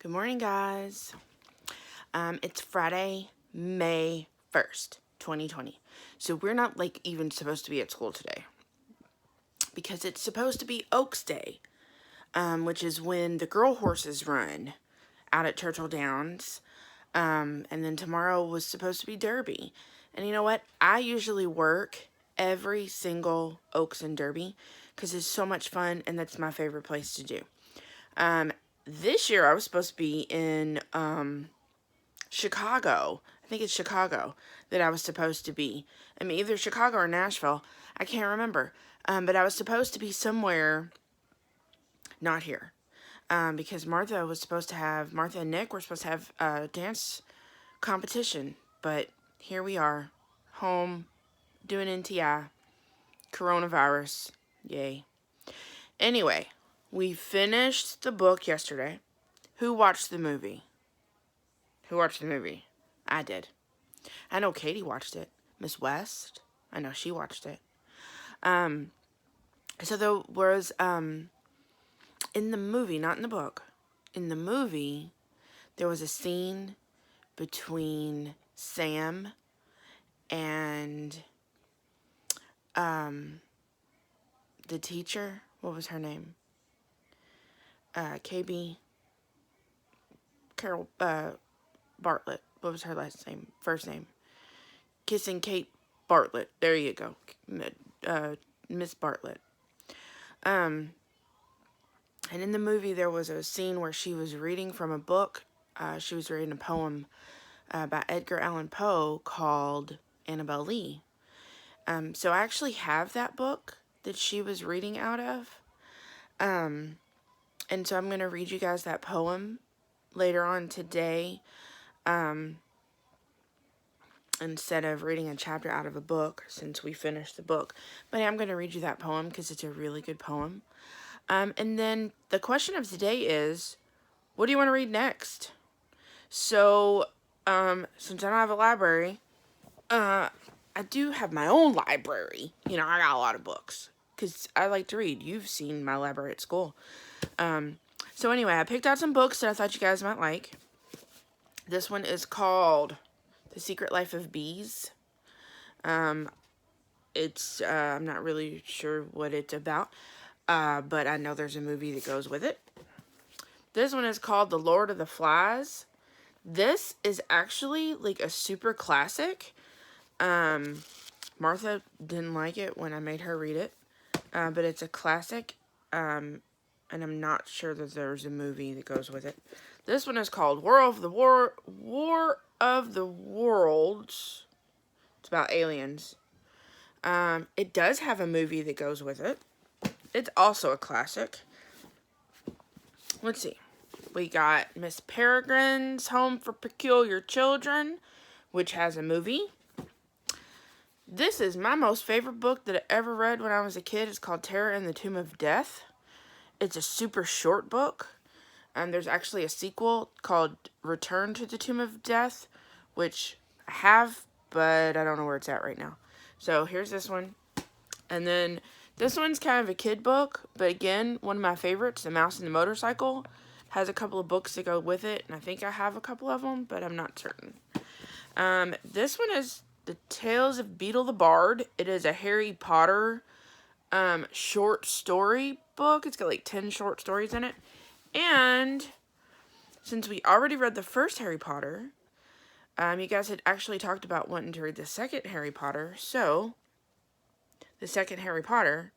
Good morning, guys. It's Friday, May 1st, 2020. So we're not even supposed to be at school today because it's supposed to be Oaks Day, which is when the girl horses run out at Churchill Downs. And then tomorrow was supposed to be Derby. And you know what? I usually work every single Oaks and Derby because it's so much fun and that's my favorite place to do. This year I was supposed to be in Chicago. I think it's Chicago that I was supposed to be. I mean, either Chicago or Nashville. I can't remember. But I was supposed to be somewhere not here. Because Martha and Nick were supposed to have a dance competition. But here we are, home, doing NTI, coronavirus, yay. Anyway, we finished the book yesterday. Who watched the movie? I did. I know Katie watched it. Miss West, I know she watched it. So there was, in the movie, not in the book, in the movie, there was a scene between Sam and, the teacher. What was her name? KB, Carol, Bartlett. What was her first name? Kissing Kate Bartlett. There you go. Miss Bartlett. And in the movie, there was a scene where she was reading from a book. She was reading a poem by Edgar Allan Poe called Annabel Lee. So I actually have that book that she was reading out of. And so I'm going to read you guys that poem later on today. Instead of reading a chapter out of a book, since we finished the book. But I'm going to read you that poem because it's a really good poem. And then the question of today is, what do you want to read next? So, since I don't have a library, I do have my own library. You know, I got a lot of books because I like to read. You've seen my library at school. So anyway, I picked out some books that I thought you guys might like. This one is called The Secret Life of Bees. It's, I'm not really sure what it's about, but I know there's a movie that goes with it. This one is called The Lord of the Flies. This is actually like a super classic. Martha didn't like it when I made her read it, but it's a classic, and I'm not sure that there's a movie that goes with it. This one is called War of the Worlds. It's about aliens. It does have a movie that goes with it. It's also a classic. Let's see. We got Miss Peregrine's Home for Peculiar Children, which has a movie. This is my most favorite book that I ever read when I was a kid. It's called Terror in the Tomb of Death. It's a super short book. There's actually a sequel called Return to the Tomb of Death, which I have, but I don't know where it's at right now. So here's this one. And then this one's kind of a kid book, but again, one of my favorites, The Mouse and the Motorcycle, has a couple of books that go with it, and I think I have a couple of them, but I'm not certain. This one is The Tales of Beetle the Bard. It is a Harry Potter short story book. It's got like 10 short stories in it. And since we already read the first Harry Potter, you guys had actually talked about wanting to read the second Harry Potter. So, the second Harry Potter,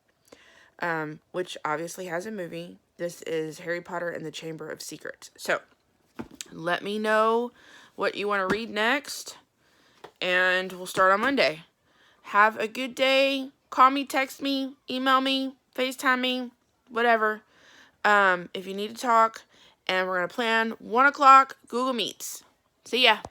which obviously has a movie. This is Harry Potter and the Chamber of Secrets. So, let me know what you want to read next, and we'll start on Monday. Have a good day. Call me, text me, email me, FaceTime me, whatever. If you need to talk, and we're going to plan 1 o'clock Google Meets. See ya.